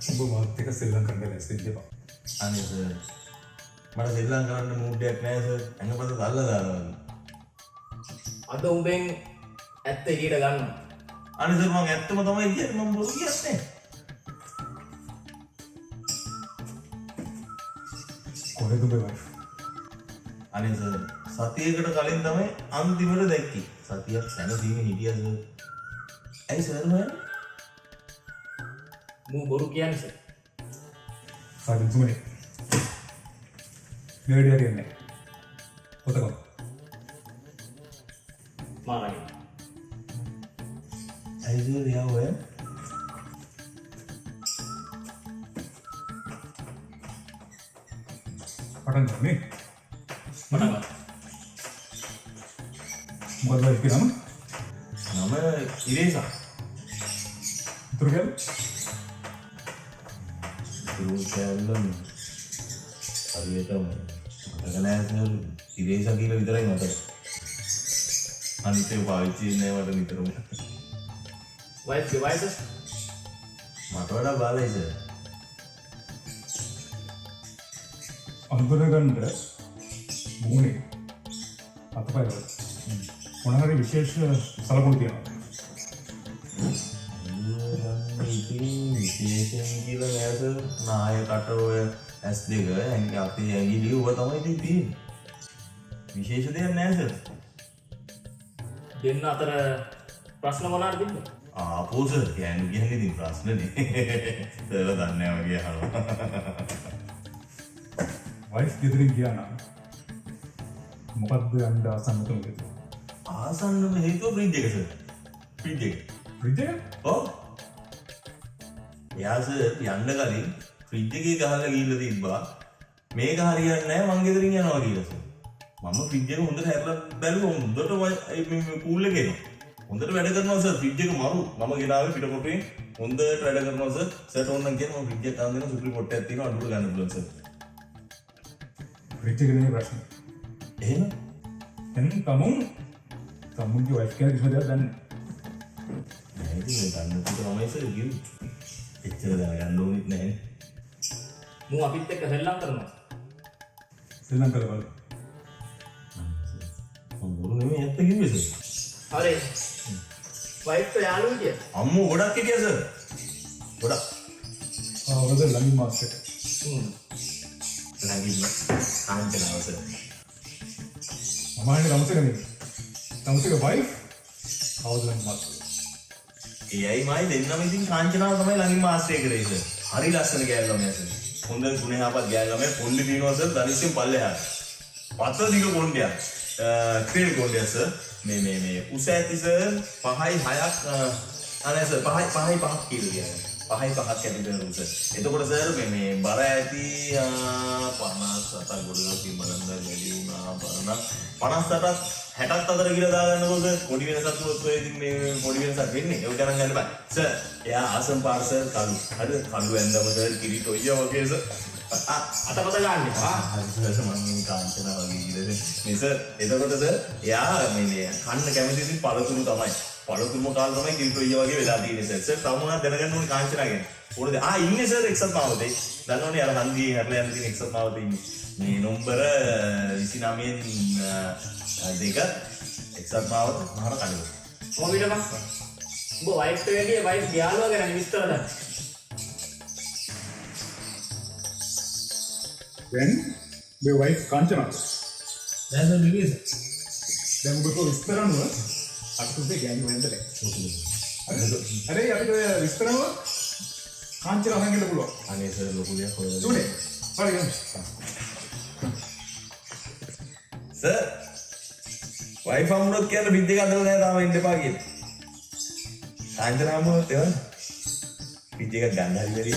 ඔබ මාත් එක්ක සෙල්ලම් කරන්න ලෑස්ති ඉඳපන්. අනේ සර් මට සෙල්ලම් කරන්න මූඩ් එකක් නැහැ සර්. ඇඟපත තල්ලා දානවා. අද උඹෙන් ඇත්ත එළියට ගන්න. අනේ සර් මම ඇත්තම තමයි කියන්නේ මම බොරු කියන්නේ. කොහෙද ඔබේ වයිෆ්? අනේ සර් සතියකට කලින් තමයි අන්තිමට දැක්කේ. සතියක් සැනසීමේ හිටියා සර්. ඇයි සර් මම? මූ බොරු කියන්නේ සර්. සාජන් තුමනි. මේ වැඩේ හරියන්නේ නැහැ. ඔතන. මාරයි. ඇයි සර් යා ඔය? පටන් ගන්නේ. පටන් ගන්න. මොකද වයිෆ්ගේ නම? නම ඉරේසා. උතුරු කැල? ඉරේසාල්ලම හරියටම මතක නැහැ සර්. ඉරේසා කියලා විතරයි මතක. අනිත් ඒවා පාවිච්චි වෙන්නේ නැහැ මට නිතරම. වයිෆ්ගේ වයස මට වඩා බාලයි සර්. අඳුර ගන්න මුහුණේ අතපය වල මොන හරි විශේෂ සලකුණු තියෙනවා. විශේෂයෙන් කියලා නෑ සර්. නායකට ඔය S2 ඇඟ අපේ ඇඟිලි ඔබ තමයි ඉතින් තියෙන්නේ. විශේෂ දෙයක් නෑ සර්. දෙන්න අතර ප්‍රශ්න මොනවාද තිබ්බේ? ආපෝ සර් කියන්නේ ඉතින් ප්‍රශ්නනේ. සර්ලා දන්නේ නැහැ වගේ අහනවා. වයිෆ් ගෙදරින් ගියා නම් මොකද්ද යන්න ආසන්නතම ගෙදර? ආසන්නම හේතුව ෆ්‍රිජ් එක සර්. ෆ්‍රිජ් එක. ෆ්‍රිජ් එක? ඔව්. එයා සර් යන්න කලින් ෆ්‍රිජ් එකේ ගහලා ගිහිල්ලා තිබ්බා. මේක හරියන්නේ නැහැ මං ගෙදරින් යනවා කියලා සර්. මම ෆ්‍රිජ් එක හොඳට හැරලා බැලුවා හොඳට මේ කූල් එකේ එනවා. හොඳට වැඩ කරනවා සර්. ෆ්‍රිජ් එක මරු. මම ගෙනාවේ පිටකොටේ හොඳට වැඩ කරනවා සර්. සර්ට ඕන නම් කියනවා මම ෆ්‍රිජ් එක තාම දෙනවා සුපිරි පොට්ටයක් තියෙනවා අඩුවට ගන්න පුළුවන් සර්. ෆ්‍රිජ් එක නේ ප්‍රශ්නේ. එහෙම දැන් තමුන්ගේ වයිෆ් කියන කිසිම දෙයක් දන්නේ නෑ ඉතින් ගන්න තමයි සර් කිව්වේ. එච්චර දැනගන්න ඕනෙත් නැහැ. මූ අපිත් එක්ක සෙල්ලම් කරනවා. සෙල්ලම් කරලා බලන්න. මම බොරු නෙමෙයි ඇත්ත කිව්වේ සර්. හරි. වයිෆ් යාළුවෝ කිය. අම්මෝ ගොඩක් හිටියා සර්. ගොඩක්. ඔබ ළඟින් මාස්ටර්. ළඟින්ම කාන්තනාව සර්. මම හිතන්නේ ගමසකනේ. ගමසක වයිෆ් කවුද ළඟින් මාස්ටර්? එයයි මයි දෙන්නම ඉතින් කාංචනාව තමයි ළඟින්ම ආශ්‍රය කරේ සර්. හරි ලස්සන ගෑල් ළමයා සර්. හොඳ ගුණේ හපත් ගෑල් ළමයා පොණ්ඩි දිනවා සර් ධනිෂ්යෙන් පල්ලෙහාට. පත දිග කොණ්ඩයක්. ක්‍රේල් කොණ්ඩයක් සර්. මේ උස ඇති සර් 5යි 6ක් අනේ සර් 5යි 5ක් කියලා කියන්නේ. 5යි 5ක් ඇති වෙන උස. එතකොට සර් මේ බර ඇති 57ක් ගොඩක් බලන්න වැඩි වුණා බලන්න 58ක් 60ක් අතර කියලා දාගන්නකො සර්. පොඩි වෙනසක් වුණොත් ඔය ඉතින් මේ පොඩි වෙනසක් වෙන්නේ. ඒක ගණන් ගන්න බෑ. සර් එයා ආසම් පාර්සල් කළු. හරිද? කළු ඇඳම සර් කිරි තොయ్య වගේ සර්. අතපත ගන්න එපා. හරි සර් මම කාංචනා වගේ කියලා මේ සර් එතකොට සර් එයා මේ කන්න කැමති ඉතින් පළතුරු තමයි. පළතුරුම කාල තමයි කිරි තොయ్య වගේ වෙලා තියෙන්නේ සර්. සර් තව මොනවද දැනගන්න ඕනේ කාංචනා ගැන? ඕනද? ඉන්නේ සර් එක්සත් මාවතේ. දන්නවනේ අර හන්දියේ හැරලා යන තියෙන එක්සත් මාවතේ ඉන්නේ. මේ නම්බර 29න් දෙක එක්සත් මාවත මහර කඩුව. මොකද බං? උඹ වයිෆ් වෙන්නේ වයිෆ් යාළුවා ගැන විස්තර දාන්න. දැන් මේ වයිෆ් කාංචනා. දැන් සර් බිලිස්. දැන් ඔබ කො විස්තර අනුව අටුපේ ගෑනි වෙන්නද? අර අපිට විස්තරව කාංචනා හංගන්න පුළුවන්. අනේ සර් ලොකු දෙයක් හොයලා. තුනේ. හරි ගමු. සර් වයිෆ් අමුණොත් කියන්න බින්ද එක අදලා නැහැ තාම ඉන්න එපා කියලා. කාංචනා අමුණොත් එවන. බින්ද එක ගන්න හරි බැරි.